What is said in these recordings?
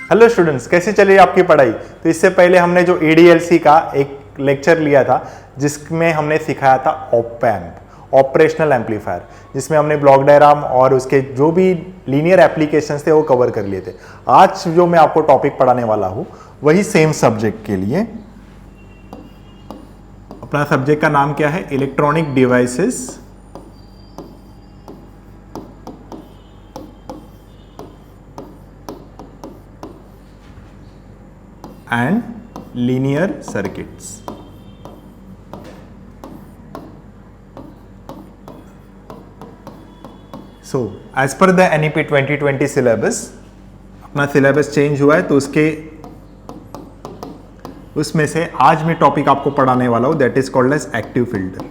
Hello students, कैसे चल रही है आपकी पढ़ाई। तो इससे पहले हमने जो ADLC का एक लेक्चर लिया था जिसमें हमने सिखाया था ऑप एम्प, ऑपरेशनल एम्पलीफायर, जिसमें हमने ब्लॉक डायग्राम और उसके जो भी लीनियर एप्लीकेशंस थे वो कवर कर लिए थे। आज जो मैं आपको टॉपिक पढ़ाने वाला हूँ वही सेम सब्जेक्ट के लिए। अपना सब्जेक्ट का नाम क्या है? Electronic devices and linear circuits. So as per the NEP 2020 syllabus, अपना सिलेबस चेंज हुआ है तो उसमें से आज मैं टॉपिक आपको पढ़ाने वाला हूं, that is called as active filter.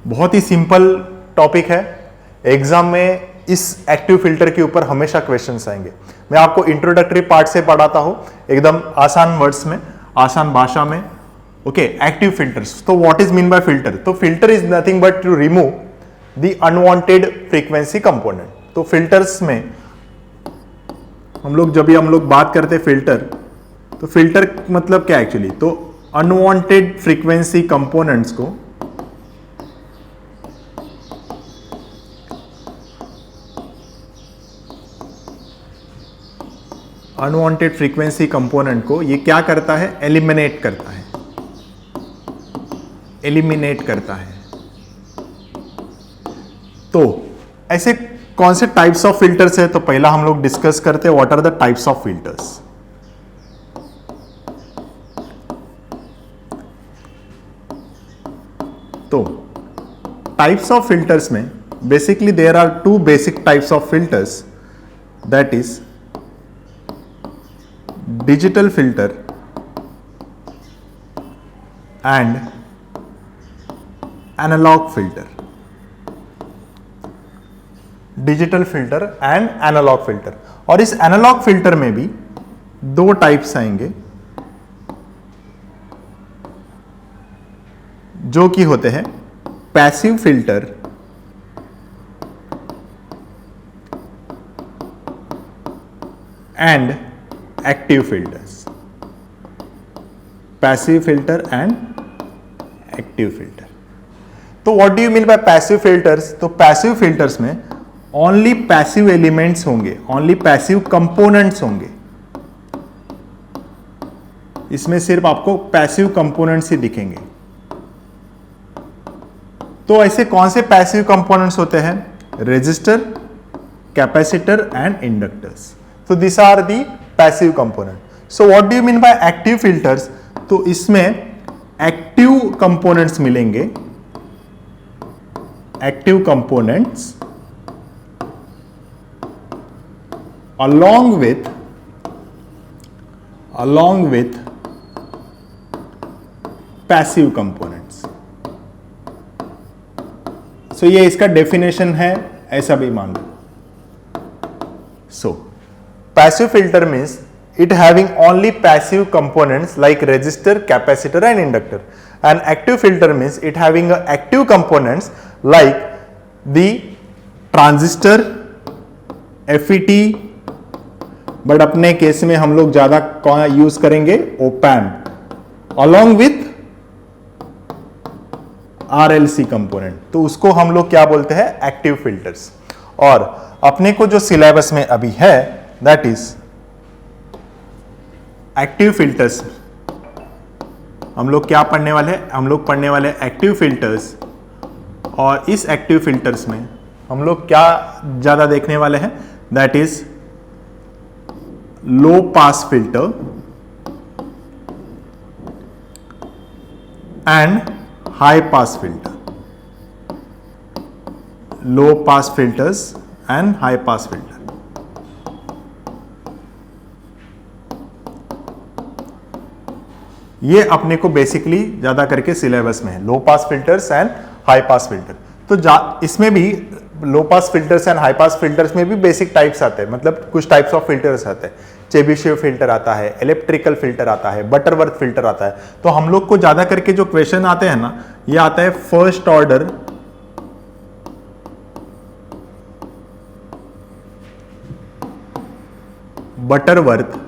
बहुत ही सिंपल टॉपिक है। एग्जाम में इस एक्टिव फिल्टर के ऊपर हमेशा क्वेश्चंस आएंगे। मैं आपको इंट्रोडक्टरी पार्ट से पढ़ाता हूं, एकदम आसान वर्ड्स में, आसान भाषा में। Okay, active filters. तो what is mean by filter? तो filter is nothing but to remove the unwanted frequency component. तो फिल्टर्स में जब हम लोग बात करते हैं फिल्टर, तो फिल्टर मतलब क्या एक्चुअली? तो अनवांटेड फ्रीक्वेंसी कंपोनेंट्स को अनवांटेड फ्रीक्वेंसी कंपोनेंट को ये क्या करता है? एलिमिनेट करता है, एलिमिनेट करता है। तो ऐसे कौन से टाइप्स ऑफ फिल्टर्स है? तो पहला हम लोग डिस्कस करते हैं what are the types of filters. तो टाइप्स ऑफ फिल्टर्स में basically there are two basic types of filters, that is digital filter and analog filter. Digital filter and analog filter. और इस एनालॉग फिल्टर में भी दो types आएंगे जो कि होते हैं passive filter and active filters. Passive filter and active filter. तो what do you mean by passive filters? तो पैसिव फिल्टर्स में ओनली पैसिव एलिमेंट्स होंगे, ओनली पैसिव कंपोनेंट्स होंगे। इसमें सिर्फ आपको पैसिव कंपोनेंट्स ही दिखेंगे। तो ऐसे कौन से पैसिव कंपोनेंट्स होते हैं? Resistor, capacitor and inductors. So these are the passive component. So what do you mean by active filters? तो इसमें active components मिलेंगे, active components along with passive components. So ये इसका definition है, ऐसा भी मान लो। So passive filter means it having only passive components like resistor, capacitor and inductor. And active filter means it having active components like the transistor, FET, but अपने case में हम लोग ज्यादा कौन यूज करेंगे? op amp, along with RLC component। तो उसको हम लोग क्या बोलते हैं? Active filters. और अपने को जो सिलेबस में अभी है दैट इज एक्टिव फिल्टर्स। हम लोग क्या पढ़ने वाले हैं? हम लोग पढ़ने वाले एक्टिव फिल्टर्स। और इस एक्टिव फिल्टर्स में हम लोग क्या ज्यादा देखने वाले हैं? That is low pass filter and high pass filter. Low pass filters and high pass filter. ये अपने को बेसिकली ज्यादा करके सिलेबस में है, low pass filters and high pass filter. तो इसमें भी low pass filters and high pass filters में भी बेसिक टाइप्स आते हैं, मतलब कुछ टाइप्स ऑफ फिल्टर्स आते हैं। चेबीशेव फिल्टर आता है, इलेक्ट्रिकल फिल्टर आता है, बटरवर्थ फिल्टर आता है। तो हम लोग को ज्यादा करके जो क्वेश्चन आते हैं ना, ये आता है first order Butterworth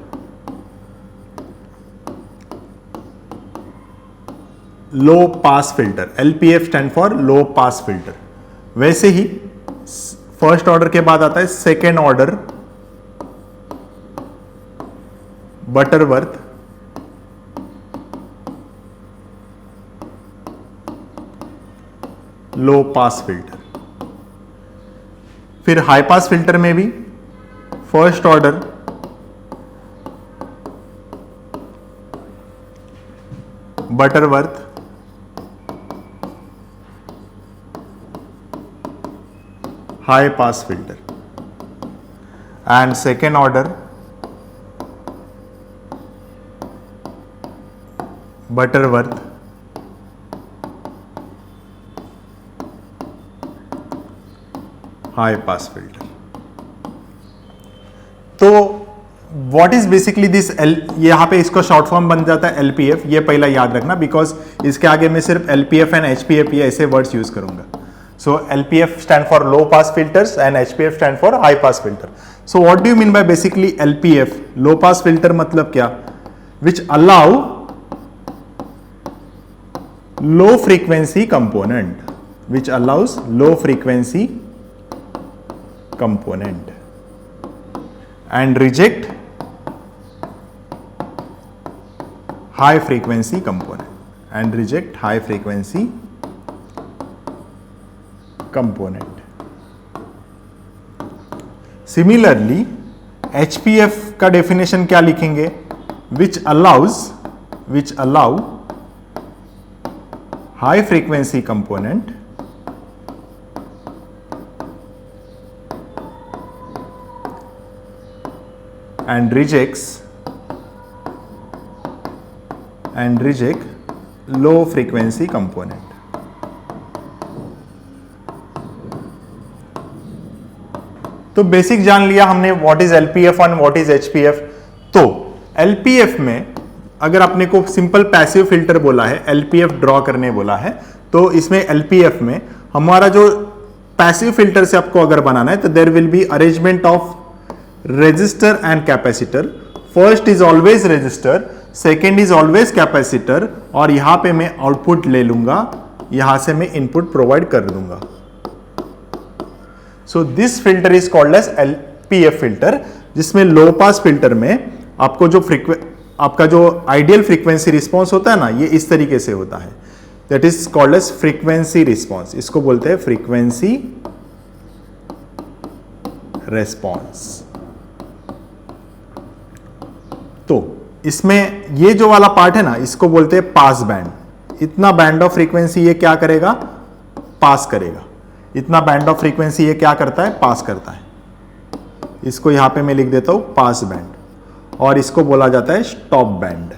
low pass filter, LPF stand for low pass filter. वैसे ही फर्स्ट ऑर्डर के बाद आता है सेकेंड ऑर्डर बटरवर्थ लो पास फिल्टर। फिर हाई पास फिल्टर में भी first order Butterworth high pass filter and second order Butterworth high pass filter। तो what is basically this यहाँ पे इसका शॉर्ट फॉर्म बन जाता है LPF। ये पहला याद रखना बिकॉज इसके आगे मैं सिर्फ LPF एंड HPF ये ऐसे वर्ड्स यूज करूंगा। So LPF stand for low pass filters and HPF stand for high pass filter. So what do you mean by basically LPF? Low pass filter मतलब क्या? Which allow low frequency component, which allows low frequency component and reject high frequency component and reject high frequency component। Similarly HPF का definition क्या लिखेंगे? which allow high frequency component and reject low frequency component। तो basic जान लिया हमने what is LPF और what is HPF। तो LPF में अगर अपने को सिंपल पैसिव फिल्टर बोला है, LPF ड्रॉ करने बोला है, तो इसमें LPF में हमारा जो पैसिव फिल्टर से आपको अगर बनाना है तो there will be arrangement of resistor and capacitor. First is always resistor, second is always capacitor और यहां पे मैं आउटपुट ले लूंगा, यहां से मैं इनपुट प्रोवाइड कर दूंगा। So this filter is called as LPF filter, जिसमें लो पास फिल्टर में आपका जो आइडियल फ्रीक्वेंसी रिस्पॉन्स होता है ना, ये इस तरीके से होता है। That is called as frequency response. इसको बोलते हैं फ्रीक्वेंसी रेस्पॉन्स। तो इसमें ये जो वाला पार्ट है ना, इसको बोलते हैं पास बैंड। इतना बैंड ऑफ फ्रीक्वेंसी ये क्या करेगा? पास करेगा। इतना बैंड ऑफ फ्रीक्वेंसी ये क्या करता है? पास करता है। इसको यहां पे मैं लिख देता हूं पास बैंड और इसको बोला जाता है स्टॉप बैंड।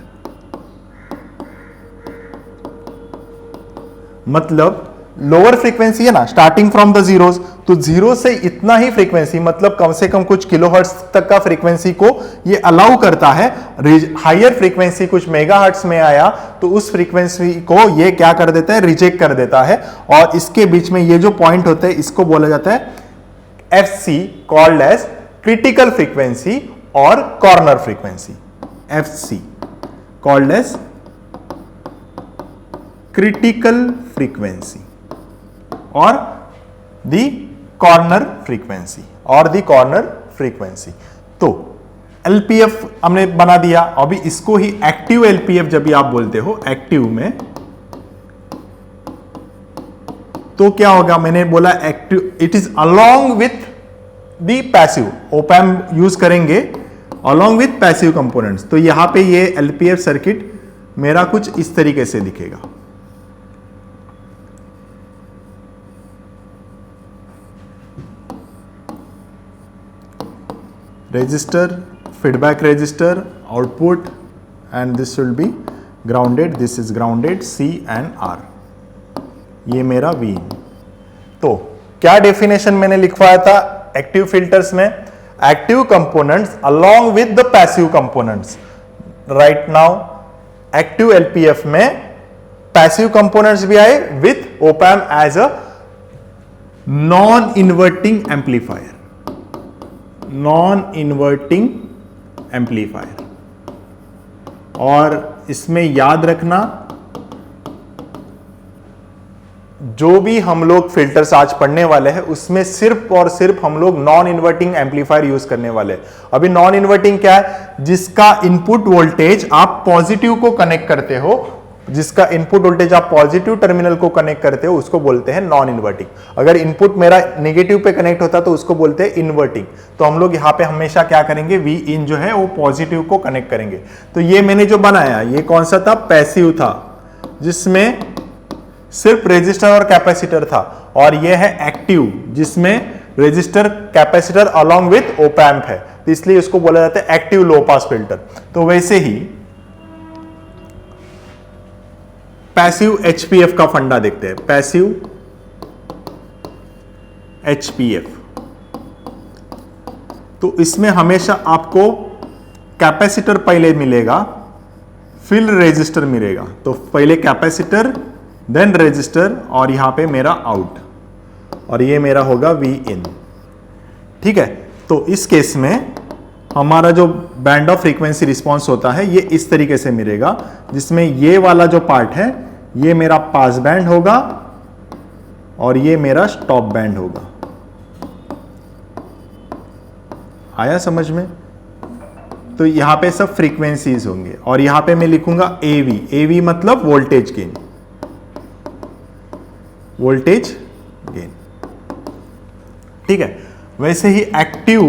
मतलब लोअर फ्रीक्वेंसी है ना, स्टार्टिंग फ्रॉम द जीरोस, तो जीरो से इतना ही फ्रीक्वेंसी, मतलब कम से कम कुछ किलोहर्ट्ज तक का फ्रीक्वेंसी को ये अलाउ करता है। हायर फ्रीक्वेंसी कुछ मेगाहर्ट्ज में आया तो उस फ्रीक्वेंसी को ये क्या कर देता है? रिजेक्ट कर देता है। और इसके बीच में ये जो पॉइंट होते हैं इसको बोला जाता है FC, called as critical frequency और corner frequency. FC called as critical frequency और दी कॉर्नर फ्रीक्वेंसी तो LPF हमने बना दिया। अभी इसको ही एक्टिव LPF जब भी आप बोलते हो एक्टिव में, तो क्या होगा? मैंने बोला active, it is along with the passive. Op-amp use करेंगे अलोंग विथ पैसिव कंपोनेंट्स। तो यहां पे ये LPF सर्किट मेरा कुछ इस तरीके से दिखेगा। Resistor, feedback resistor, output, and this will be grounded, this is grounded, C and R, ये मेरा V। तो क्या डेफिनेशन मैंने लिखवाया था एक्टिव फिल्टर्स में? Active components along with the passive components. Right now active LPF में पैसिव कंपोनेंट्स भी आए with op amp as a non inverting amplifier. Non inverting amplifier. और इसमें याद रखना, जो भी हम लोग फिल्टर्स आज पढ़ने वाले हैं उसमें सिर्फ और सिर्फ हम लोग नॉन इन्वर्टिंग एम्पलीफायर यूज करने वाले हैं। अभी नॉन इन्वर्टिंग क्या है? जिसका इनपुट वोल्टेज आप पॉजिटिव को कनेक्ट करते हो, जिसका इनपुट वोल्टेज आप पॉजिटिव टर्मिनल को कनेक्ट करते हो उसको बोलते हैं नॉन इन्वर्टिंग। अगर इनपुट मेरा नेगेटिव पे कनेक्ट होता तो उसको बोलते हैं इन्वर्टिंग। तो हम लोग यहाँ पे हमेशा क्या करेंगे, वी इन जो है वो पॉजिटिव को कनेक्ट करेंगे। तो ये मैंने जो बनाया ये कौन सा था? पैसिव था, जिसमें सिर्फ रेजिस्टर और कैपेसिटर था। और ये है एक्टिव, जिसमें resistor capacitor along with op amp है, तो इसलिए इसको बोला जाता है एक्टिव लो पास फिल्टर। तो वैसे ही पैसिव एचपीएफ का फंडा देखते हैं। पैसिव एचपीएफ, तो इसमें हमेशा आपको कैपेसिटर पहले मिलेगा, फिर रेजिस्टर मिलेगा। तो पहले कैपेसिटर देन रेजिस्टर, और यहां पे मेरा आउट, और ये मेरा होगा वी इन। ठीक है, तो इस केस में हमारा जो बैंड ऑफ फ्रीक्वेंसी रिस्पांस होता है ये इस तरीके से मिलेगा, जिसमें ये वाला जो पार्ट है ये मेरा पास बैंड होगा और ये मेरा स्टॉप बैंड होगा। आया समझ में? तो यहां पे सब फ्रीक्वेंसीज होंगे, और यहां पे मैं लिखूंगा एवी। एवी मतलब वोल्टेज गेन, वोल्टेज गेन। ठीक है, वैसे ही एक्टिव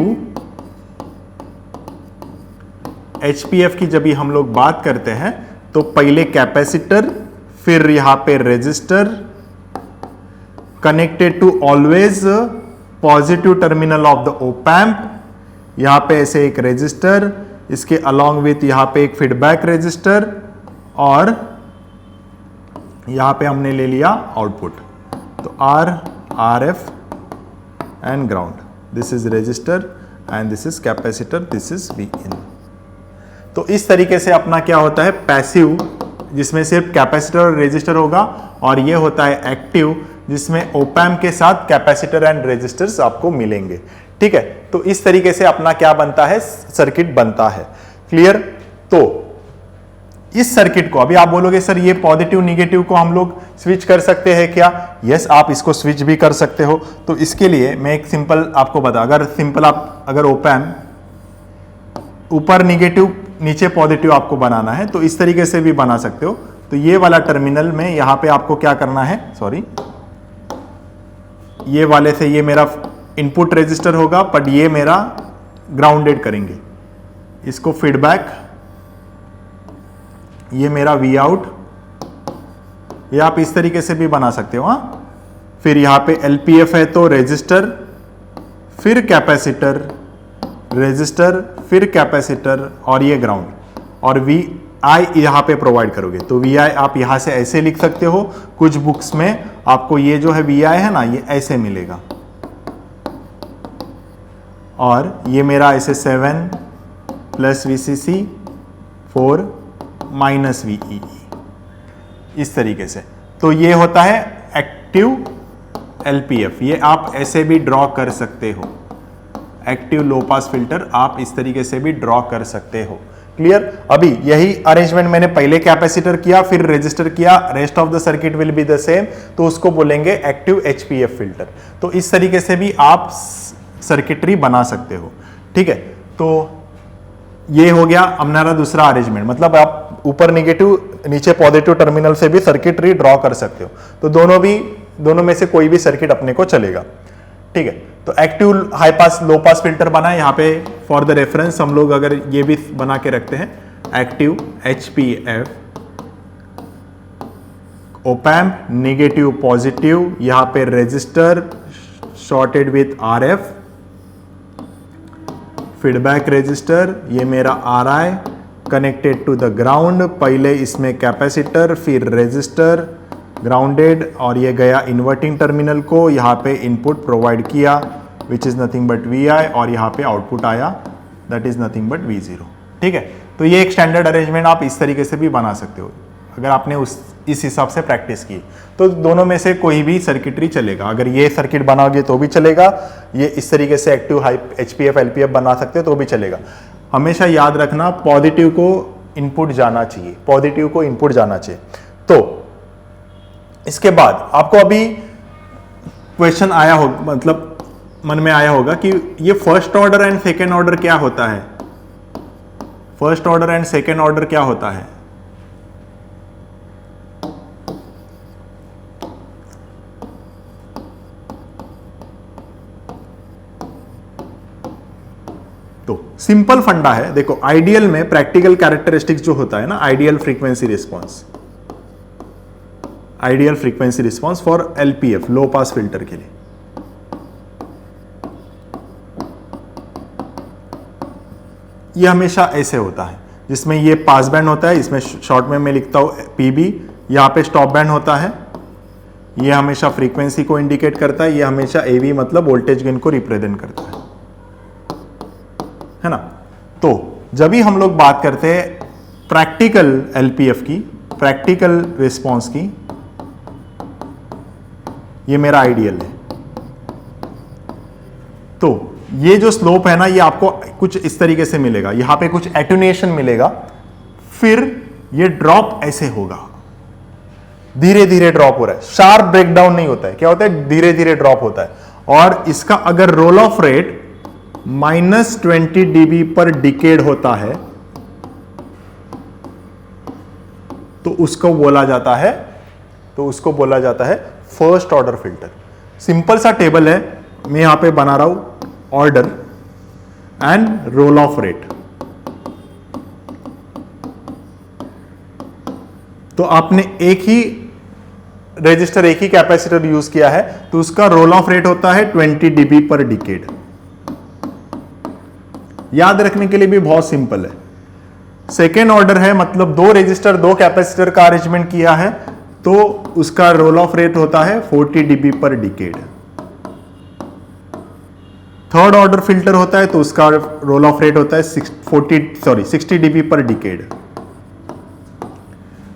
एचपीएफ की जब भी हम लोग बात करते हैं तो पहले कैपेसिटर, फिर यहां पे resistor connected to always positive terminal of the op amp. यहां पे ऐसे एक रेजिस्टर, इसके अलॉन्ग विथ यहां पे एक फीडबैक रेजिस्टर, और यहां पे हमने ले लिया आउटपुट। तो R, R F and ground, this is resistor and this is capacitor, this is V in. तो इस तरीके से अपना क्या होता है पैसिव, जिसमें सिर्फ कैपेसिटर और रेजिस्टर होगा, और ये होता है एक्टिव, जिसमें ओप एम्प के साथ कैपेसिटर एंड रेजिस्टर्स आपको मिलेंगे। ठीक है, तो इस तरीके से अपना क्या बनता है, सर्किट बनता है। क्लियर? तो इस सर्किट को अभी आप बोलोगे सर ये पॉजिटिव निगेटिव को हम लोग स्विच कर सकते हैं क्या? यस, आप इसको स्विच भी कर सकते हो। तो इसके लिए मैं एक सिंपल आपको बता, अगर ओप एम्प ऊपर निगेटिव नीचे पॉजिटिव आपको बनाना है तो इस तरीके से भी बना सकते हो। तो ये वाला टर्मिनल में यहां पे आपको क्या करना है, सॉरी, ये वाले से ये मेरा इनपुट रेजिस्टर होगा, बट ये मेरा ग्राउंडेड करेंगे, इसको फीडबैक, ये मेरा वी आउट, ये आप इस तरीके से भी बना सकते हो। हाँ, फिर यहां पे एलपीएफ है तो रेजिस्टर, फिर कैपेसिटर, रेजिस्टर, फिर कैपेसिटर, और ये ग्राउंड, और वी आई यहां पे प्रोवाइड करोगे। तो वी आई आप यहां से ऐसे लिख सकते हो, कुछ बुक्स में आपको ये जो है वी आई है ना, ये ऐसे मिलेगा, और ये मेरा ऐसे 7 प्लस VCC 4 माइनस VEE, इस तरीके से। तो ये होता है एक्टिव LPF, ये आप ऐसे भी ड्रॉ कर सकते हो। एक्टिव लो पास फिल्टर आप इस तरीके से भी ड्रॉ कर सकते हो। क्लियर? अभी यही अरेंजमेंट मैंने पहले कैपेसिटर किया, फिर रेजिस्टर किया, rest of the circuit will be the same, तो उसको बोलेंगे एक्टिव HPF फिल्टर। तो इस तरीके से भी आप सर्किटरी बना सकते हो। ठीक है, तो ये हो गया हमारा दूसरा अरेंजमेंट, मतलब आप ऊपर नेगेटिव नीचे पॉजिटिव टर्मिनल से भी सर्किटरी ड्रॉ कर सकते हो। तो दोनों में से कोई भी सर्किट अपने को चलेगा। ठीक है, तो एक्टिव हाई पास लो पास फिल्टर बना है। यहाँ पे फॉर द रेफरेंस हम लोग अगर ये भी बना के रखते हैं, active HPF, op amp negative positive, यहाँ पे resistor shorted with RF, feedback resistor, ये मेरा RI connected to the ground, पहले इसमें कैपेसिटर, फिर रेजिस्टर ग्राउंडेड, और ये गया इन्वर्टिंग टर्मिनल को, यहाँ पे इनपुट प्रोवाइड किया which is nothing but VI, और यहाँ पे आउटपुट आया that is nothing but V0। ठीक है, तो ये एक स्टैंडर्ड अरेंजमेंट आप इस तरीके से भी बना सकते हो अगर आपने इस हिसाब से प्रैक्टिस की। तो दोनों में से कोई भी सर्किटरी चलेगा। अगर ये सर्किट बनाओगे तो भी चलेगा, ये इस तरीके से एक्टिव हाई HPF LPF बना सकते हो तो भी चलेगा। हमेशा याद रखना पॉजिटिव को इनपुट जाना चाहिए, पॉजिटिव को इनपुट जाना चाहिए। तो इसके बाद आपको अभी क्वेश्चन आया हो, मतलब मन में आया होगा कि ये first order and second order क्या होता है, first order and second order क्या होता है। तो सिंपल फंडा है, देखो आइडियल में प्रैक्टिकल कैरेक्टरिस्टिक्स जो होता है ना, ideal frequency response, ideal frequency response for LPF, low pass filter के लिए, ये हमेशा ऐसे होता है, जिसमें ये पास बैंड होता है, इसमें शॉर्ट में मैं लिखता हूं पीबी, यहां पे स्टॉप बैंड होता है, ये हमेशा फ्रीक्वेंसी को इंडिकेट करता है, ये हमेशा एवी मतलब वोल्टेज गेन को रिप्रेजेंट करता है ना। तो जब भी हम लोग बात करते हैं प्रैक्टिकल एलपीएफ की, प्रैक्टिकल रिस्पॉन्स की, ये मेरा आइडियल है। तो ये जो स्लोप है ना, ये आपको कुछ इस तरीके से मिलेगा, यहां पे कुछ एटुनेशन मिलेगा, फिर ये ड्रॉप ऐसे होगा, धीरे धीरे ड्रॉप हो रहा है, शार्प ब्रेकडाउन नहीं होता है, क्या होता है, धीरे धीरे ड्रॉप होता है। और इसका अगर roll off rate -20 dB per decade होता है तो उसको बोला जाता है, फर्स्ट ऑर्डर फिल्टर। सिंपल सा टेबल है, मैं यहां पे बना रहा हूं, order and roll off rate. तो आपने एक ही रेजिस्टर, एक ही कैपेसिटर यूज किया है, तो उसका रोल ऑफ रेट होता है 20 dB पर डिकेड। याद रखने के लिए भी बहुत सिंपल है। सेकेंड ऑर्डर है, मतलब दो रेजिस्टर, दो कैपेसिटर का अरेंजमेंट किया है, तो उसका रोल ऑफ रेट होता है 40 dB per decade. Third order filter होता है तो उसका रोल ऑफ रेट होता है 60 dB पर डिकेड।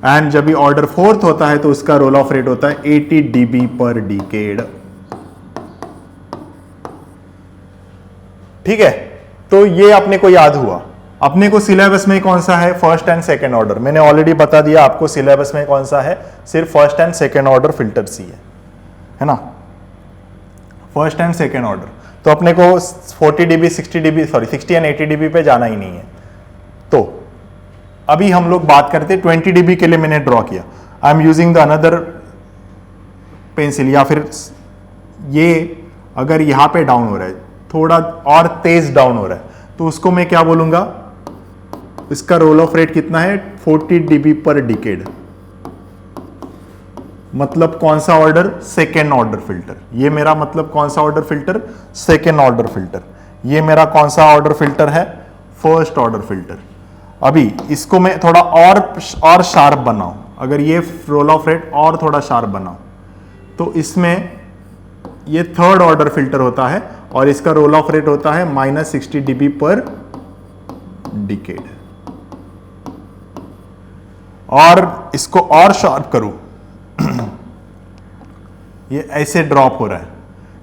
एंड जब भी ऑर्डर फोर्थ होता है तो उसका रोल ऑफ रेट होता है 80 dB पर डिकेड। ठीक है, तो ये अपने को याद हुआ। अपने को सिलेबस में कौन सा है, फर्स्ट एंड सेकेंड ऑर्डर, मैंने ऑलरेडी बता दिया आपको सिलेबस में कौन सा है, सिर्फ first and second order filters ही है ना, फर्स्ट एंड सेकेंड ऑर्डर। तो अपने को 40 dB 60 एंड 80 dB पे जाना ही नहीं है। तो अभी हम लोग बात करते हैं 20 dB के लिए मैंने ड्रॉ किया, I am using the another pencil, या फिर ये अगर यहां पे डाउन हो रहा है, थोड़ा और तेज डाउन हो रहा है, तो उसको मैं क्या बोलूंगा, इसका रोल ऑफ रेट कितना है, 40 dB पर डिकेड। मतलब कौन सा ऑर्डर, सेकेंड ऑर्डर फिल्टर। ये मेरा मतलब कौन सा order filter, second order filter. ये मेरा कौन सा ऑर्डर फिल्टर है, फर्स्ट ऑर्डर फिल्टर। अभी इसको मैं थोड़ा और शार्प बनाऊं, अगर ये रोल ऑफ रेट और थोड़ा शार्प बनाऊं, तो इसमें ये थर्ड ऑर्डर फिल्टर होता है और इसका रोल ऑफ रेट होता है -60 dB पर डिकेड। और इसको और शार्प करूं, ये ऐसे ड्रॉप हो रहा है,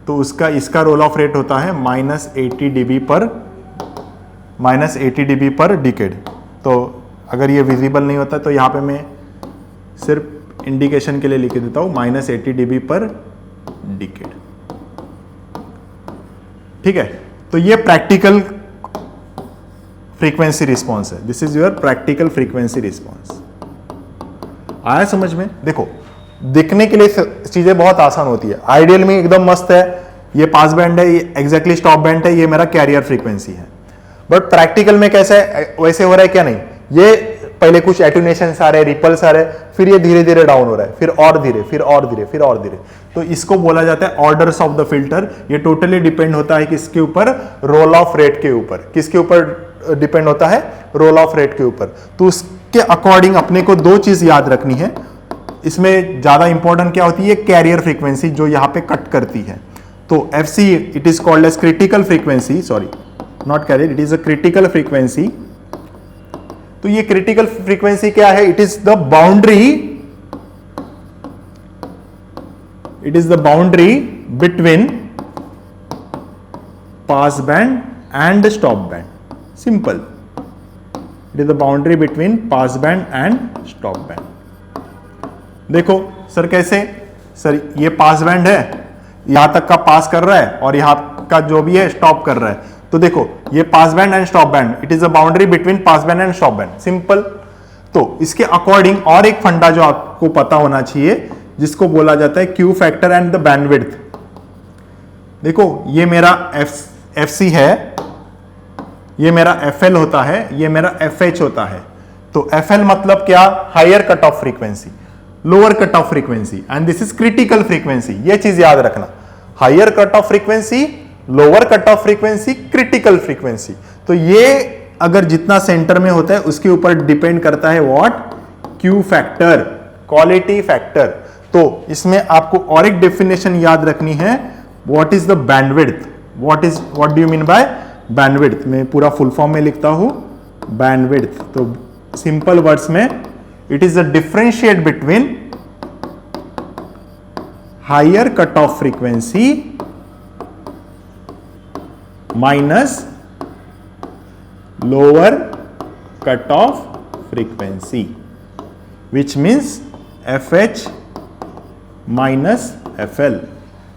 तो इसका रोल ऑफ रेट होता है -80 dB पर डिकेड। तो अगर ये विजिबल नहीं होता तो यहां पे मैं सिर्फ इंडिकेशन के लिए लिख देता हूं -80 dB पर डिकेड। ठीक है, तो ये प्रैक्टिकल फ्रीक्वेंसी रिस्पॉन्स है, this is your practical frequency response. आया समझ में? देखो, दिखने के लिए चीजें बहुत आसान होती है, आइडियल में एकदम मस्त है, ये पास बैंड है, ये एग्जैक्टली स्टॉप बैंड है, ये मेरा कैरियर फ्रीक्वेंसी है। बट प्रैक्टिकल में कैसे वैसे हो रहा है क्या, नहीं, ये पहले कुछ एटुनेशन आ रहे, रिपल्स आ रहे, फिर ये धीरे धीरे डाउन हो रहा है, फिर और धीरे, फिर और धीरे, फिर और धीरे। तो इसको बोला जाता है ऑर्डर्स ऑफ द फिल्टर। ये टोटली डिपेंड होता है किसके ऊपर, रोल ऑफ रेट के ऊपर। किसके ऊपर डिपेंड होता है, रोल ऑफ रेट के ऊपर। तो उसके अकॉर्डिंग अपने को दो चीज याद रखनी है। इसमें ज्यादा इंपॉर्टेंट क्या होती है, कैरियर फ्रीक्वेंसी जो यहां पे कट करती है। तो FC it is called as critical frequency, sorry not carrier, it is a critical frequency. तो ये क्रिटिकल फ्रीक्वेंसी क्या है, it is the boundary between pass band and stop band. Simple, it is the boundary between pass band and stop band. देखो sir कैसे, sir ये pass band है, यहां तक का पास कर रहा है और यहां का जो भी है स्टॉप कर रहा है। तो देखो ये pass band and stop band, it is the boundary between pass band and stop band, simple. तो इसके अकॉर्डिंग और एक फंडा जो आपको पता होना चाहिए, जिसको बोला जाता है Q factor and the bandwidth. देखो ये मेरा एफसी है, ये मेरा एफएल होता है, ये मेरा एफएच होता है। तो एफएल मतलब क्या, higher cut off frequency, lower cut off frequency, and this is critical frequency. ये चीज याद रखना, higher cut off frequency, lower cut off frequency, critical frequency. तो ये अगर जितना सेंटर में होता है उसके ऊपर डिपेंड करता है what, Q factor, quality factor. तो इसमें आपको और एक डेफिनेशन याद रखनी है, what is the bandwidth, what do you mean by bandwidth. मैं पूरा फुल फॉर्म में लिखता हूं बैंडविड्थ। तो सिंपल वर्ड्स में it is the differentiate between higher cut off frequency minus lower cut off frequency, which means FH minus FL,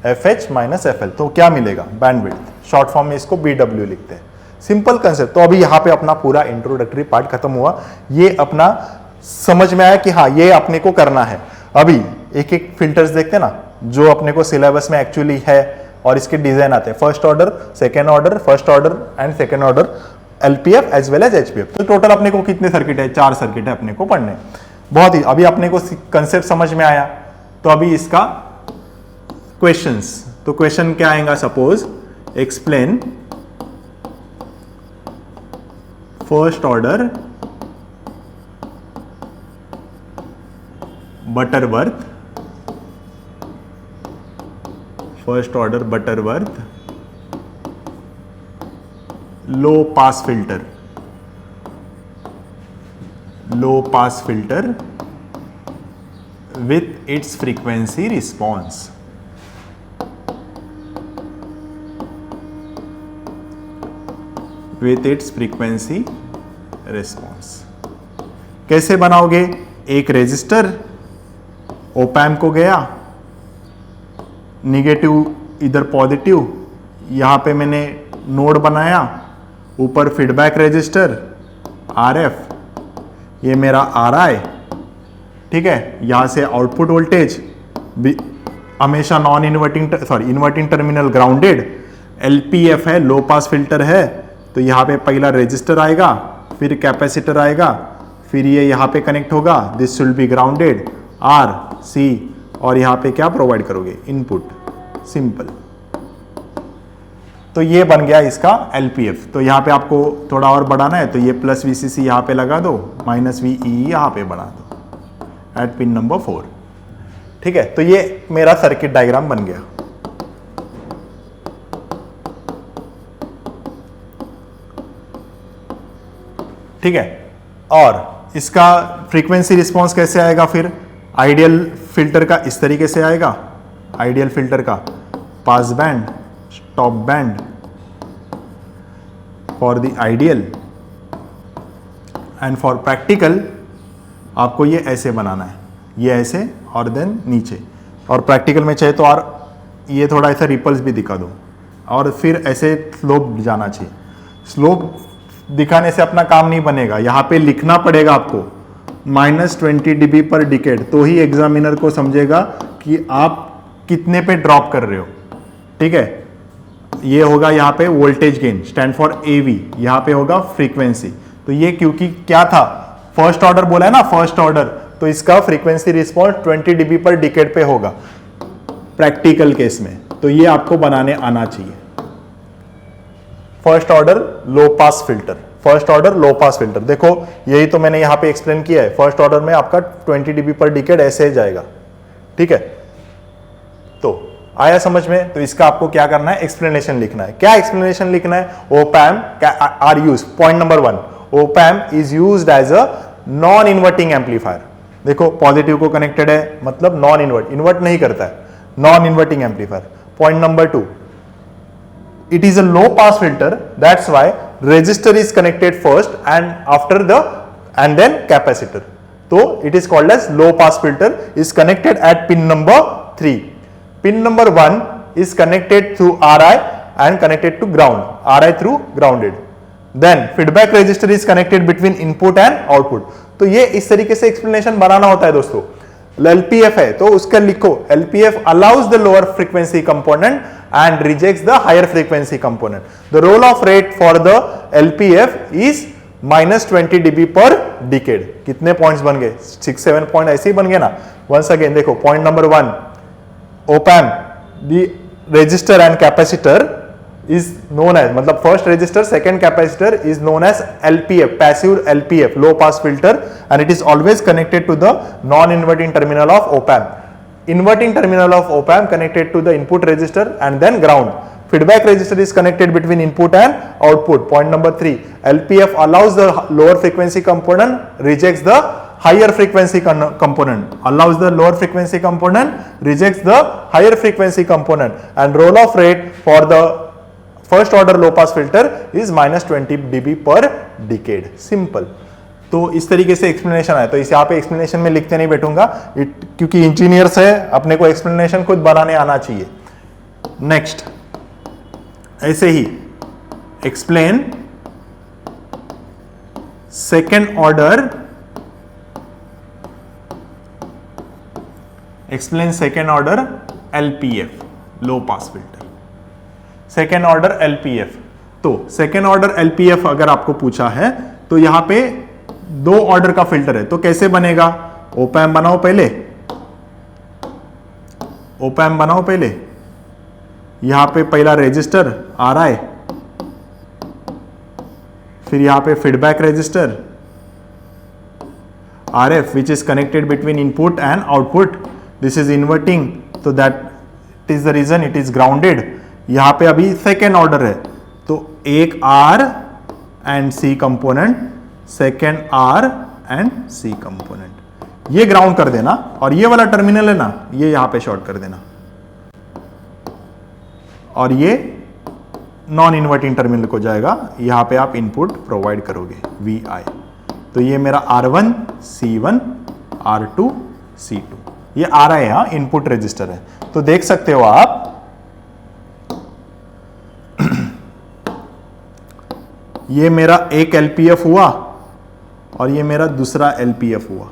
FH minus FL। तो क्या मिलेगा, बैंडविड्थ। शॉर्ट फॉर्म में इसको BW लिखते हैं, सिंपल कंसेप्ट। तो अभी यहां पे अपना पूरा इंट्रोडक्टरी पार्ट खत्म हुआ, ये अपना समझ में आया कि हाँ ये अपने को करना है। अभी एक एक फिल्टर्स देखते हैं ना, जो अपने को सिलेबस में एक्चुअली है, और इसके डिजाइन आते हैं first order, second order, first order and second order, LPF as well as HPF। तो टोटल अपने को कितने सर्किट है, 4 सर्किट है अपने को पढ़ने। बहुत ही अभी अपने को कंसेप्ट समझ में आया। तो अभी इसका क्वेश्चंस, तो क्वेश्चन क्या आएगा, suppose explain first order Butterworth, first order Butterworth low pass filter, low pass filter with its frequency response। with its frequency response कैसे बनाओगे, एक रेजिस्टर ओपैम्प को गया, निगेटिव इधर पॉजिटिव, यहां पे मैंने नोड बनाया, ऊपर फीडबैक रेजिस्टर RF, ये मेरा RI, ठीक है। यहां से आउटपुट वोल्टेज हमेशा non inverting, sorry inverting terminal grounded, LPF है, लो पास फिल्टर है। तो यहां पे पहला रेजिस्टर आएगा, फिर कैपेसिटर आएगा, फिर ये यहां पे कनेक्ट होगा, this will be grounded RC, और यहां पे क्या प्रोवाइड करोगे, इनपुट, सिंपल। तो ये बन गया इसका LPF। तो यहां पे आपको थोड़ा और बढ़ाना है, तो ये प्लस VCC यहां पे लगा दो, माइनस VEE यहां पे बढ़ा दो एट पिन नंबर 4, ठीक है। तो ये मेरा सर्किट डायग्राम बन गया। ठीक है, और इसका फ्रीक्वेंसी रिस्पांस कैसे आएगा, फिर आइडियल फिल्टर का इस तरीके से आएगा, आइडियल फिल्टर का pass band, stop band for the ideal, and for practical आपको ये ऐसे बनाना है, ये ऐसे और देन नीचे। और प्रैक्टिकल में चाहे तो और ये थोड़ा ऐसा रिपल्स भी दिखा दो, और फिर ऐसे स्लोप जाना चाहिए। स्लोप दिखाने से अपना काम नहीं बनेगा, यहाँ पे लिखना पड़ेगा आपको -20 dB पर डिकेड, तो ही एग्जामिनर को समझेगा कि आप कितने पे ड्रॉप कर रहे हो। ठीक है, ये होगा यहाँ पे voltage gain, stand for AV, यहाँ पे होगा फ्रीक्वेंसी। तो ये क्योंकि क्या था, फर्स्ट ऑर्डर बोला है ना, फर्स्ट ऑर्डर, तो इसका frequency response 20 dB per decade पे होगा प्रैक्टिकल केस में। तो ये आपको बनाने आना चाहिए। First order low pass filter, first order low pass filter, देखो यही तो मैंने यहां पे एक्सप्लेन किया है। फर्स्ट ऑर्डर में आपका 20 dB पर डिकेड ऐसे जाएगा। ठीक है, तो आया समझ में। तो इसका आपको क्या करना है, एक्सप्लेनेशन लिखना है। क्या एक्सप्लेनेशन लिखना है, op amp are use, point number 1, op amp is used as a non inverting amplifier. देखो पॉजिटिव को कनेक्टेड है, मतलब नॉन इन्वर्ट नहीं करता है, non inverting amplifier. Point number 2, it is a low pass filter, that's why resistor is connected first and after the and then capacitor. So it is called as low pass filter is connected at pin number 3. Pin number 1 is connected through RI and connected to ground. RI through grounded. Then feedback resistor is connected between input and output. तो ये इस तरीके से explanation बनाना होता है दोस्तों. LPF है तो उसका लिखो LPF allows the lower frequency component and rejects the higher frequency component. The roll off rate for the LPF is -20 dB per decade. कितने पॉइंट्स बन गए? 6-7 पॉइंट ऐसे ही बन गए ना. वंस अगेन देखो point number 1, op-amp the resistor and capacitor is known as, मतलब first resistor second capacitor is known as LPF, passive LPF, low pass filter, and it is always connected to the non-inverting terminal of op-amp. Inverting terminal of op-amp connected to the input resistor and then ground. Feedback resistor is connected between input and output. Point number 3, LPF allows the lower frequency component, rejects the higher frequency component, allows the lower frequency component, rejects the higher frequency component, and roll off rate for the first order low pass filter is -20 dB per decade. Simple. तो इस तरीके से explanation है. तो इस यहाँ पे explanation में लिखते नहीं बैठूंगा क्योंकि इंजीनियर्स है, अपने को एक्सप्लेनेशन खुद बनाने आना चाहिए. नेक्स्ट ऐसे ही explain second order, explain second order LPF, low pass filter. Second order LPF. तो सेकेंड ऑर्डर LPF अगर आपको पूछा है तो यहां पे 2 ऑर्डर का फिल्टर है. तो कैसे बनेगा? op-amp बनाओ पहले, op-amp बनाओ पहले. यहां पे पहला रेजिस्टर RI, फिर यहां पे feedback resistor RF which is connected between input and output. This is inverting, so that is the reason it is grounded. यहां पे अभी सेकेंड ऑर्डर है तो एक R and C component, second R and C component, ये ground कर देना और ये वाला टर्मिनल है ना, ये यहां पे शॉर्ट कर देना और ये नॉन इन्वर्टिंग टर्मिनल को जाएगा. यहां पे आप इनपुट प्रोवाइड करोगे VI. तो ये मेरा R1 C1 R2 C2, ये RI है, इनपुट रजिस्टर है. तो देख सकते हो आप ये मेरा एक LPF हुआ और ये मेरा दूसरा LPF हुआ.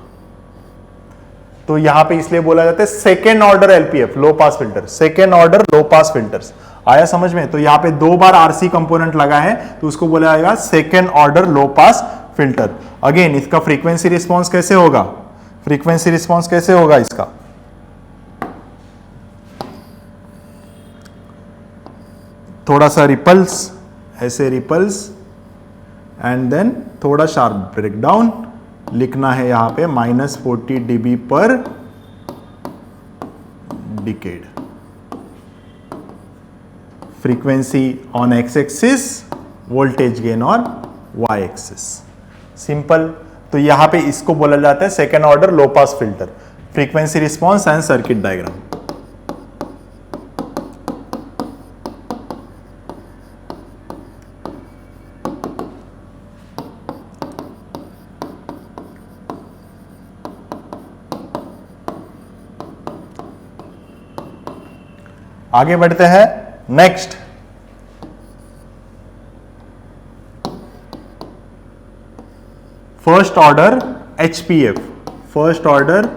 तो यहां पे इसलिए बोला जाता है second order LPF, low pass filter. Second order low pass filters आया समझ में? तो यहां पे 2 बार RC कंपोनेंट लगा है तो उसको बोला जाएगा second order low pass filter. Again इसका फ्रीक्वेंसी रिस्पॉन्स कैसे होगा? फ्रीक्वेंसी रिस्पॉन्स कैसे होगा इसका? थोड़ा सा रिपल्स, ऐसे रिपल्स एंड देन थोड़ा शार्प ब्रेकडाउन. लिखना है यहां पे -40 dB per decade. Frequency on X axis, voltage gain और वाई एक्सिस. सिंपल. तो यहां पे इसको बोला जाता है second order low pass filter. Frequency response and circuit diagram. आगे बढ़ते हैं. Next first order HPF, first order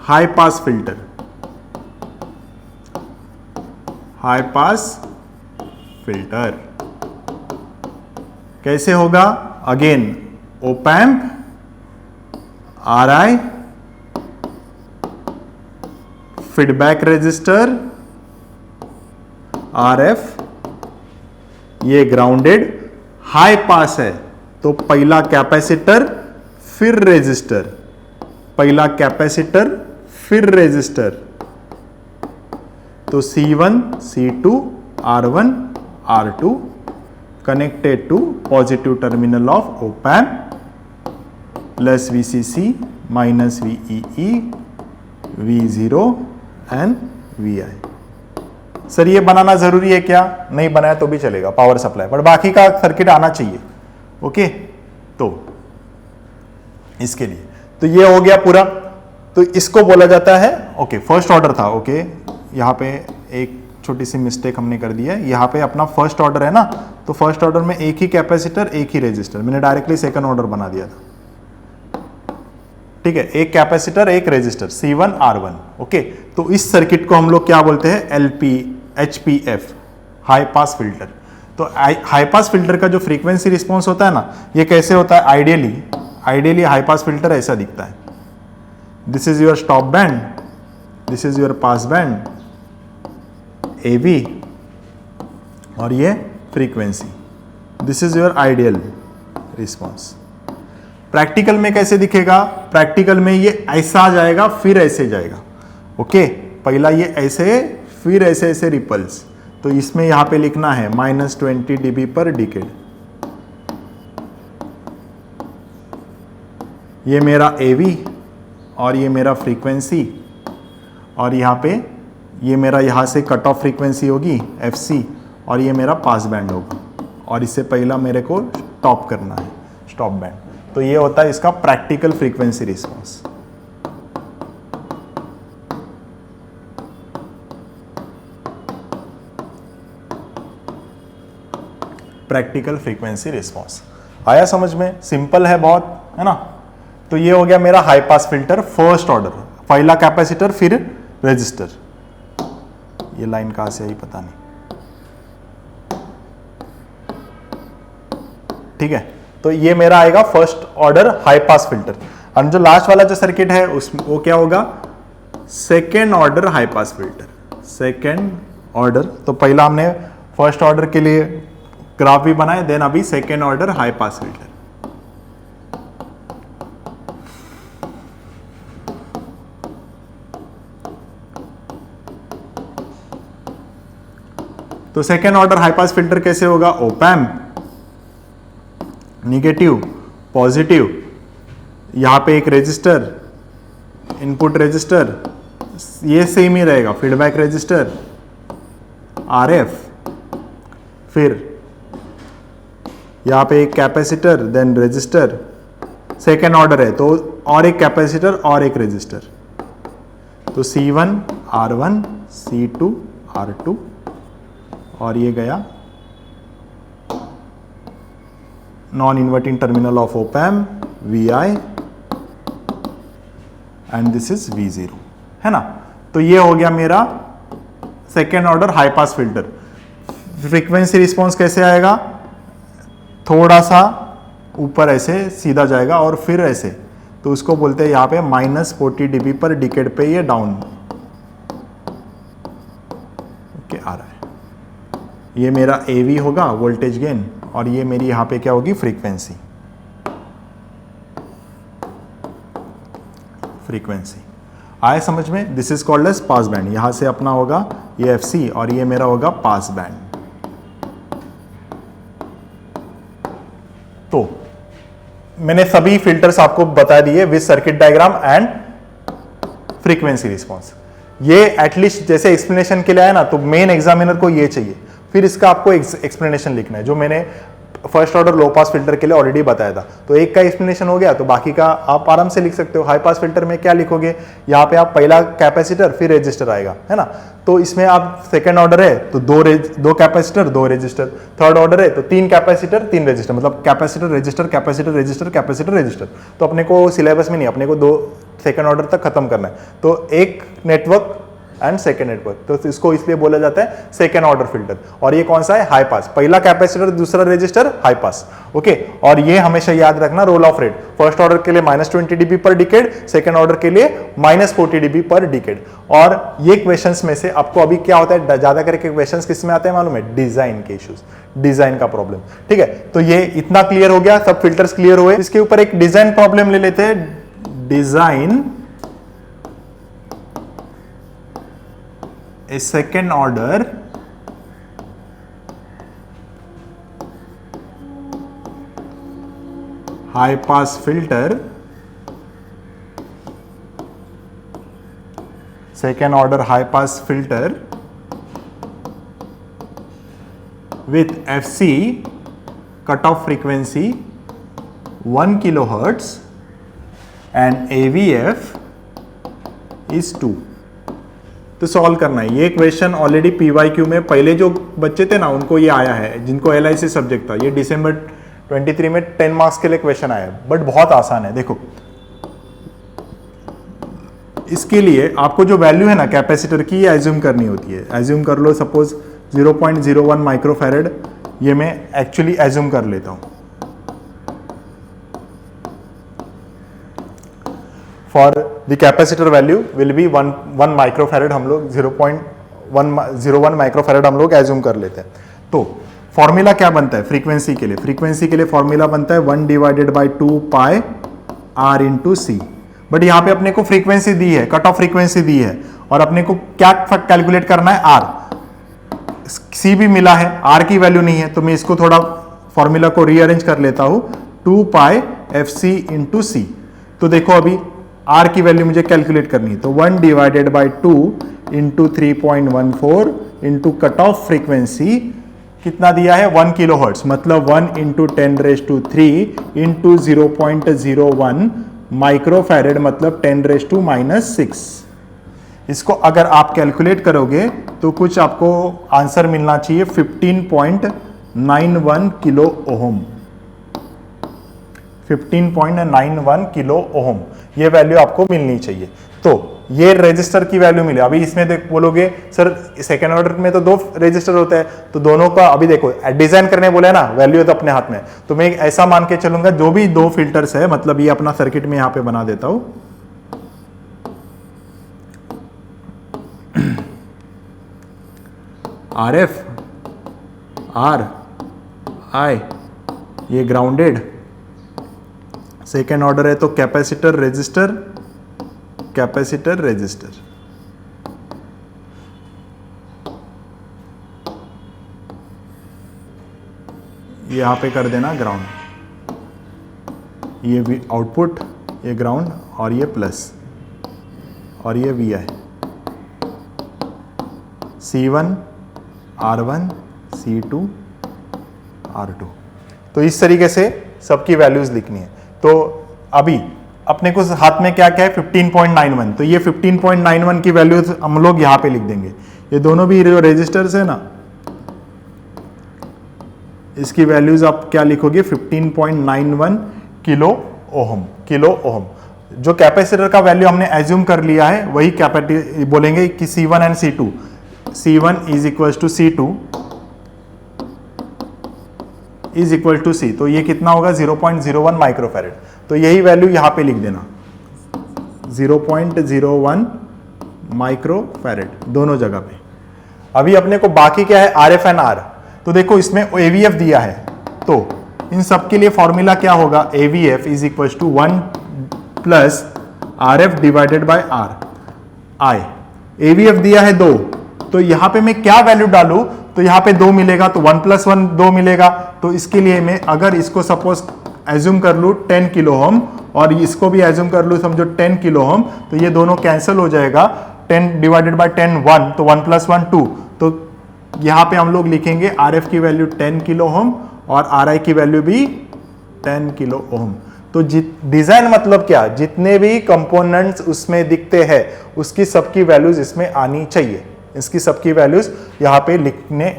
high pass filter. High pass filter कैसे होगा? Again op-amp, RI, feedback resistor RF, ये ग्राउंडेड. हाई पास है तो पहला capacitor फिर रेजिस्टर, पहला कैपेसिटर फिर रेजिस्टर. तो C1 C2 R1 R2 connected to positive terminal of op-amp plus VCC minus VEE V0 and VI. Sir ये बनाना जरूरी है क्या? नहीं बनाया तो भी चलेगा, पावर सप्लाई, पर बाकी का सर्किट आना चाहिए। ओके, तो इसके लिए तो ये हो गया पूरा। तो इसको बोला जाता है, ओके फर्स्ट ऑर्डर था। ओके, यहाँ पे एक छोटी सी मिस्टेक हमने कर दी है, यहाँ पे अपना फर्स्ट ऑर्डर है ना, तो फर्स्ट ऑर्डर में एक ही कैपेसिटर एक ही रेजिस्टर, मैंने डायरेक्टली सेकंड ऑर्डर बना दिया था। ठीक है, एक कैपेसिटर एक रेजिस्टर C1 R1। ओके, तो इस सर्किट को हम लोग क्या बोलते हैं? LP HPF, high pass filter. तो हाई पास फिल्टर का जो फ्रीक्वेंसी रिस्पॉन्स होता है ना, ये कैसे होता है? आइडियली हाई पास फिल्टर ऐसा दिखता है। This is your stop band, this is your pass band AV, और ये frequency, this is your ideal response. Practical में कैसे दिखेगा? प्रैक्टिकल में ये ऐसा आ जाएगा, फिर ऐसे जाएगा। ओके, पहला ये ऐसे, फिर ऐसे ऐसे रिपल्स। तो इसमें यहां पे लिखना है -20 dB पर डिकेड। ये मेरा AV और ये मेरा फ्रीक्वेंसी, और यहाँ पे ये मेरा यहाँ से कट ऑफ फ्रीक्वेंसी होगी FC, और ये मेरा पास बैंड होगा, और इससे पहला मेरे को टॉप करना है स्टॉप बैंड। तो ये होता है इसका practical frequency response. Practical frequency response आया समझ में? सिंपल है बहुत, है ना? तो ये हो गया मेरा high pass filter first order, पहला कैपेसिटर फिर रेजिस्टर। ये लाइन कहां से आई पता नहीं। ठीक है, तो ये मेरा आएगा first order high pass filter. और जो लास्ट वाला जो सर्किट है उसमें वो क्या होगा? Second order high pass filter. Second order, तो पहला हमने फर्स्ट ऑर्डर के लिए ग्राफ भी बनाए, देन अभी second order high pass filter. तो second order high pass filter कैसे होगा? ऑप एम्प, निगेटिव पॉजिटिव, यहां पे एक रेजिस्टर, इनपुट रेजिस्टर, ये सेम ही रहेगा, फीडबैक रेजिस्टर, RF, फिर यहां पे एक capacitor, then resistor. Second order है तो और एक कैपेसिटर और एक रेजिस्टर, तो C1 R1, C2 R2, और ये गया non inverting terminal of op amp VI, and this is V0, है ना? तो ये हो गया मेरा second order high pass filter. Frequency response कैसे आएगा? थोड़ा सा ऊपर ऐसे सीधा जाएगा और फिर ऐसे, तो उसको बोलते हैं यहाँ पे -40 dB पर डिकेड पे ये डाउन ओके आ रहा है। ये मेरा AV होगा, वोल्टेज गेन, और ये मेरी यहां पे क्या होगी? फ्रीक्वेंसी। फ्रीक्वेंसी आए समझ में? This is called as pass band. यहां से अपना होगा ये FC, और ये मेरा होगा पास बैंड। तो मैंने सभी फिल्टर्स आपको बता दिए with circuit diagram and frequency response. ये एटलीस्ट जैसे एक्सप्लेनेशन के लिए आया ना, तो मेन एग्जामिनर को ये चाहिए, फिर इसका आपको एक्सप्लेनेशन लिखना है, जो मैंने first order low pass filter के लिए ऑलरेडी बताया था। तो एक का एक्सप्लेनेशन हो गया, तो बाकी का आप आराम से लिख सकते हो। हाई पास फिल्टर में क्या लिखोगे? यहाँ पे आप पहला कैपेसिटर फिर रेजिस्टर आएगा, है ना? तो इसमें आप सेकंड ऑर्डर है तो दो कैपेसिटर दो रेजिस्टर, थर्ड ऑर्डर है तो 3 कैपेसिटर 3 रेजिस्टर, मतलब capacitor resistor capacitor resistor capacitor resistor. तो अपने को सिलेबस में नहीं, अपने को 2 सेकंड ऑर्डर तक खत्म करना है। तो एक नेटवर्क एंड सेकेंड नेटवर्क, तो इसको इसलिए बोला जाता है सेकेंड ऑर्डर फिल्टर। और ये कौन सा है? High pass. पहला कैपेसिटर दूसरा रेजिस्टर, हाई पास। ओके, और ये हमेशा याद रखना roll off rate. First order के लिए -20 dB per decade, second order के लिए -40 dB पर डिकेड। और ये क्वेश्चंस में से आपको अभी क्या होता है, ज्यादा करके क्वेश्चंस किस में आते हैं मालूम है? डिजाइन के इश्यूज, डिजाइन का प्रॉब्लम। ठीक है, तो ये इतना क्लियर हो गया, सब फिल्टर्स क्लियर हुए। इसके ऊपर एक डिजाइन प्रॉब्लम ले लेते हैं। Design a second order high pass filter, second order high pass filter with FC cutoff frequency 1 kilohertz and AVF is 2। तो सॉल्व करना है ये क्वेश्चन। ऑलरेडी PYQ में पहले जो बच्चे थे ना उनको ये आया है, जिनको LIC सब्जेक्ट था, ये दिसंबर 23 में 10 मार्क्स के लिए क्वेश्चन आया है, बट बहुत आसान है। देखो इसके लिए आपको जो वैल्यू है ना कैपेसिटर की, ये एज्यूम करनी होती है। एज्यूम कर लो सपोज 0.01 माइक्रोफैरेड, ये मैं एक्चुअली एज्यूम कर लेता हूं। For the capacitor value will be 1 microfarad, हम लोग 0.101 माइक्रोफैरेड हम लोग एज्यूम कर लेते हैं। तो फॉर्मूला क्या बनता है फ्रीक्वेंसी के लिए? फ्रीक्वेंसी के लिए फॉर्मूला बनता है 1 divided by 2 pi R into C. But यहाँ पे अपने को फ्रीक्वेंसी दी है, कट ऑफ फ्रीक्वेंसी दी है, और अपने को क्या कैलकुलेट करना है? आर। सी भी मिला है, आर की वैल्यू नहीं है, तो मैं इसको थोड़ा फॉर्मूला को रीअरेंज कर लेता हूं, 2 पाई एफ सी इंटू सी। तो देखो अभी आर की वैल्यू मुझे कैलकुलेट करनी है, तो 1 divided by 2 into 3.14 into cut off frequency कितना दिया है? 1 किलो हर्ट्स, मतलब 1 इंटू 10⁻³ इंटू 0.01 माइक्रोफैरेड, मतलब 10⁻⁻6। इसको अगर आप कैलकुलेट करोगे तो कुछ आपको आंसर मिलना चाहिए 15.91 किलो ओम। 15.91 किलो ओम ये वैल्यू आपको मिलनी चाहिए। तो ये रेजिस्टर की वैल्यू मिले। अभी इसमें बोलोगे सर सेकेंड ऑर्डर में तो 2 रेजिस्टर होते हैं, तो दोनों का अभी देखो डिजाइन करने बोले ना, वैल्यू तो अपने हाथ में। तो मैं ऐसा मान के चलूंगा जो भी 2 फिल्टर्स है, मतलब ये अपना सर्किट में यहां पे बना देता हूं। RF, R, I, ये ग्राउंडेड। सेकेंड ऑर्डर है तो कैपेसिटर रेजिस्टर, कैपेसिटर रेजिस्टर। यहां पे कर देना ग्राउंड, ये भी आउटपुट, ये ग्राउंड और ये प्लस, और ये VI, C1 R1 C2 R2। तो इस तरीके से सबकी वैल्यूज लिखनी है। तो अभी अपने को हाथ में क्या क्या है? 15.91। तो ये 15.91 की वैल्यूज हम लोग यहां पे लिख देंगे। ये दोनों भी जो रेजिस्टर्स है ना, इसकी वैल्यूज आप क्या लिखोगे? 15.91 किलो ओहम, किलो ओहम। जो कैपेसिटर का वैल्यू हमने एज्यूम कर लिया है वही कैपेसिटी बोलेंगे कि C1 and C2, C1 is equal to C2 is equal to C। तो ये कितना होगा? 0.01 माइक्रोफैरेड। तो यही वैल्यू यहां पे लिख देना, 0.01 माइक्रोफैरेड दोनों जगह पे। अभी अपने को बाकी क्या है? RF and R। तो देखो इसमें AVF दिया है, तो इन सब के लिए फॉर्मूला क्या होगा? AVF is equal to 1 plus RF divided by R I। AVF दिया है 2, तो यहां पे मैं क्या वैल्यू डालूं? तो यहां पे 2 मिलेगा, तो 1 + 1 2 मिलेगा। तो इसके लिए मैं अगर इसको सपोज एज्यूम कर लूं 10 किलो ओम, और इसको भी एज्यूम कर लूं समझो 10 किलो ओम, तो ये दोनों कैंसिल हो जाएगा। 10 डिवाइडेड बाय 10 1, तो 1 + 1 2। तो यहां पे हम लोग लिखेंगे RF की वैल्यू 10 किलो ओम और RI की वैल्यू भी 10 किलो ओम। तो डिजाइन मतलब क्या? जितने भी कंपोनेंट्स उसमें दिखते हैं उसकी सबकी वैल्यूज इसमें आनी चाहिए, इसकी सबकी वैल्यूज यहाँ पे लिखने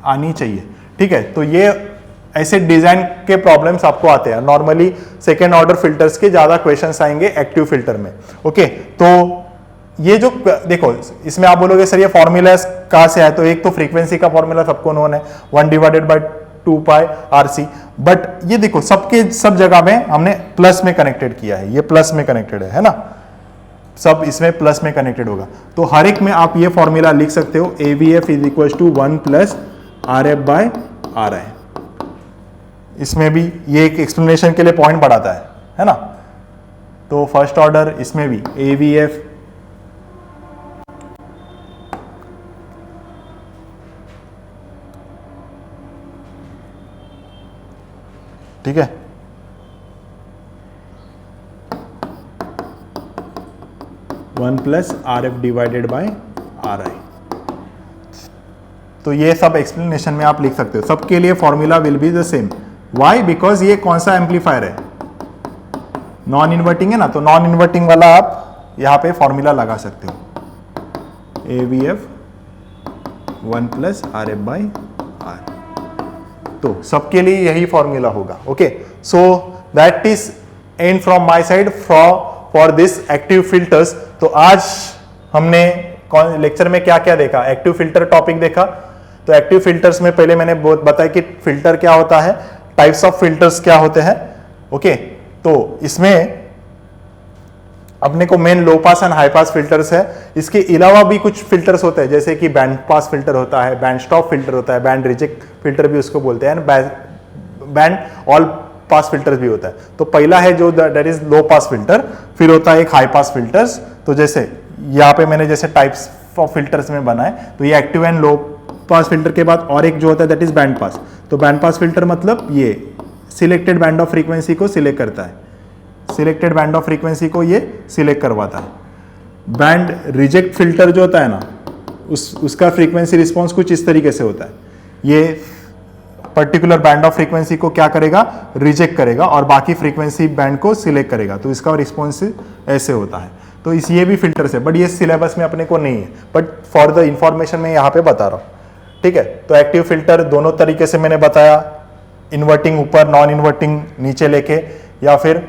आनी चाहिए। ठीक है, तो ये ऐसे डिजाइन के प्रॉब्लम्स आपको आते हैं। नॉर्मली सेकेंड ऑर्डर फिल्टर्स के ज्यादा क्वेश्चंस आएंगे एक्टिव फिल्टर में। ओके, तो ये जो देखो इसमें आप बोलोगे सर ये फॉर्मूला कहां से है? तो एक तो फ्रीक्वेंसी का फॉर्मूला सबको नोन है, 1 divided by 2 pi RC। But ये देखो सबके सब जगह में हमने प्लस में कनेक्टेड किया है, ये प्लस में कनेक्टेड है ना, सब इसमें प्लस में कनेक्टेड होगा। तो हर एक में आप ये फॉर्मूला लिख सकते हो, AVF is equal to 1 plus RF by RI। इसमें भी ये एक एक्सप्लेनेशन के लिए पॉइंट बढ़ाता है ना। तो फर्स्ट ऑर्डर इसमें भी AVF ठीक है, one plus RF divided bye RI। तो ये सब एक्सप्लेनेशन में आप लिख सकते हो, सबके लिए formula will be the same. Why? Because ये कौन सा एम्पलीफायर है, नॉन इन्वर्टिंग है ना, तो नॉन इन्वर्टिंग वाला आप यहां पे फॉर्मूला लगा सकते हो, AVF 1 plus RF by R। तो सबके लिए यही फॉर्मूला होगा। Okay, so that is and from my side for this active filters. तो आज हमने लेक्चर में क्या क्या देखा, एक्टिव फिल्टर टॉपिक देखा। तो एक्टिव फिल्टर्स में पहले मैंने बताया कि फिल्टर क्या होता है, टाइप्स ऑफ फिल्टर्स क्या होते हैं। ओके, तो इसमें अपने को main low pass and high pass filters है, इसके अलावा भी कुछ फिल्टर्स होते हैं, जैसे कि बैंड पास फिल्टर होता है, बैंड स्टॉप फिल्टर होता है, बैंड रिजेक्ट फिल्टर भी उसको बोलते हैं, बैंड ऑल पास फिल्टर भी होता है। तो पहला है जो that is low pass filter, फिर होता है एक हाई पास फिल्टर्स। तो जैसे यहाँ पे मैंने जैसे टाइप्स ऑफ फिल्टर्स में बनाए, तो ये active and low pass filter के बाद और एक जो होता है दैट इज बैंड पास। तो बैंड पास फिल्टर मतलब ये सिलेक्टेड बैंड ऑफ फ्रीक्वेंसी को सिलेक्ट करता है, सिलेक्टेड बैंड ऑफ फ्रीक्वेंसी को ये सिलेक्ट करवाता है। बैंड रिजेक्ट फिल्टर जो होता है ना, उसका फ्रीक्वेंसी रिस्पॉन्स कुछ इस तरीके से होता है, ये पर्टिकुलर बैंड ऑफ फ्रीक्वेंसी को क्या करेगा, रिजेक्ट करेगा और बाकी फ्रीक्वेंसी बैंड को सिलेक्ट करेगा, तो इसका रिस्पॉन्स ऐसे होता है। तो इस ये भी फिल्टर्स है, बट ये सिलेबस में अपने को नहीं है, बट फॉर द इंफॉर्मेशन मैं यहाँ पे बता रहा हूँ। ठीक है, तो एक्टिव फिल्टर दोनों तरीके से मैंने बताया, इन्वर्टिंग ऊपर, नॉन इन्वर्टिंग नीचे लेके, या फिर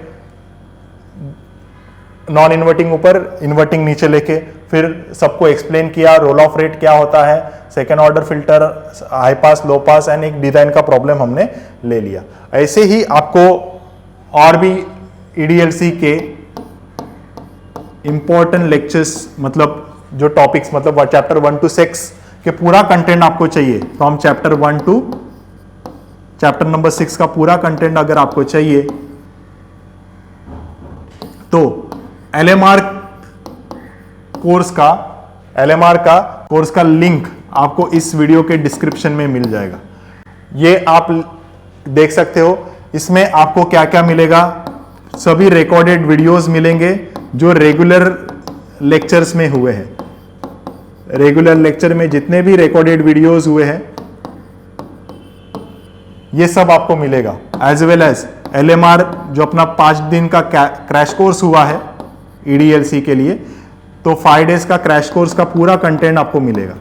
नॉन इन्वर्टिंग ऊपर, इन्वर्टिंग नीचे लेके, फिर सबको एक्सप्लेन किया रोल ऑफ रेट क्या होता है, second order filter, high pass, low pass, and एक डिजाइन का प्रॉब्लम हमने ले लिया। ऐसे ही आपको और भी EDLC के इंपॉर्टेंट लेक्चर्स, मतलब जो टॉपिक्स, मतलब चैप्टर 1 to 6 के पूरा कंटेंट आपको चाहिए, from chapter 1 to chapter number 6 का पूरा कंटेंट अगर आपको चाहिए, तो LMR कोर्स का लिंक आपको इस वीडियो के डिस्क्रिप्शन में मिल जाएगा। ये आप देख सकते हो, इसमें आपको क्या क्या मिलेगा, सभी रिकॉर्डेड वीडियोस मिलेंगे जो रेगुलर लेक्चर्स में हुए हैं। रेगुलर लेक्चर में जितने भी रिकॉर्डेड वीडियोस हुए हैं ये सब आपको मिलेगा, एज वेल एज LMR जो अपना 5 दिन का क्रैश कोर्स हुआ है EDLC के लिए, तो 5 डेज का क्रैश कोर्स का पूरा कंटेंट आपको मिलेगा।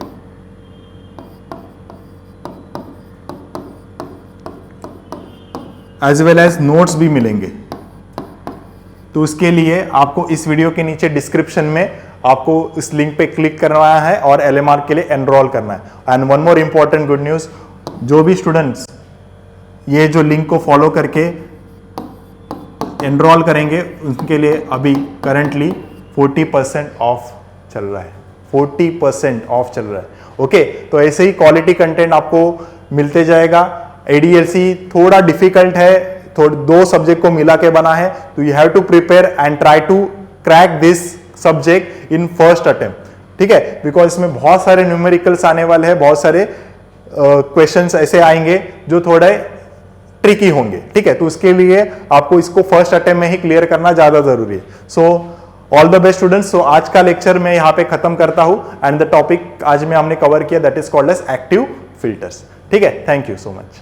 एज वेल एज नोट्स भी मिलेंगे। तो उसके लिए आपको इस वीडियो के नीचे डिस्क्रिप्शन में आपको इस लिंक पे क्लिक करना है और LMR के लिए एनरोल करना है। And one more important good news, जो भी स्टूडेंट्स ये जो लिंक को फॉलो करके एनरोल करेंगे उनके लिए अभी करंटली 40% ऑफ चल रहा है, 40% ऑफ चल रहा है। ओके, तो ऐसे ही क्वालिटी कंटेंट आपको मिलते जाएगा। ADLC थोड़ा डिफिकल्ट है, दो सब्जेक्ट को मिला के बना है, तो you have to prepare and try to crack this subject in first attempt. ठीक है, बिकॉज इसमें बहुत सारे न्यूमेरिकल्स आने वाले हैं, बहुत सारे क्वेश्चंस ऐसे आएंगे जो थोड़े ट्रिकी होंगे। ठीक है, तो उसके लिए आपको इसको फर्स्ट अटेम्प्ट में ही क्लियर करना ज्यादा जरूरी है। So all the best students. So आज का लेक्चर मैं यहाँ पे खत्म करता हूँ, एंड द टॉपिक आज में हमने कवर किया that is called as active filters. ठीक है, थैंक यू सो मच।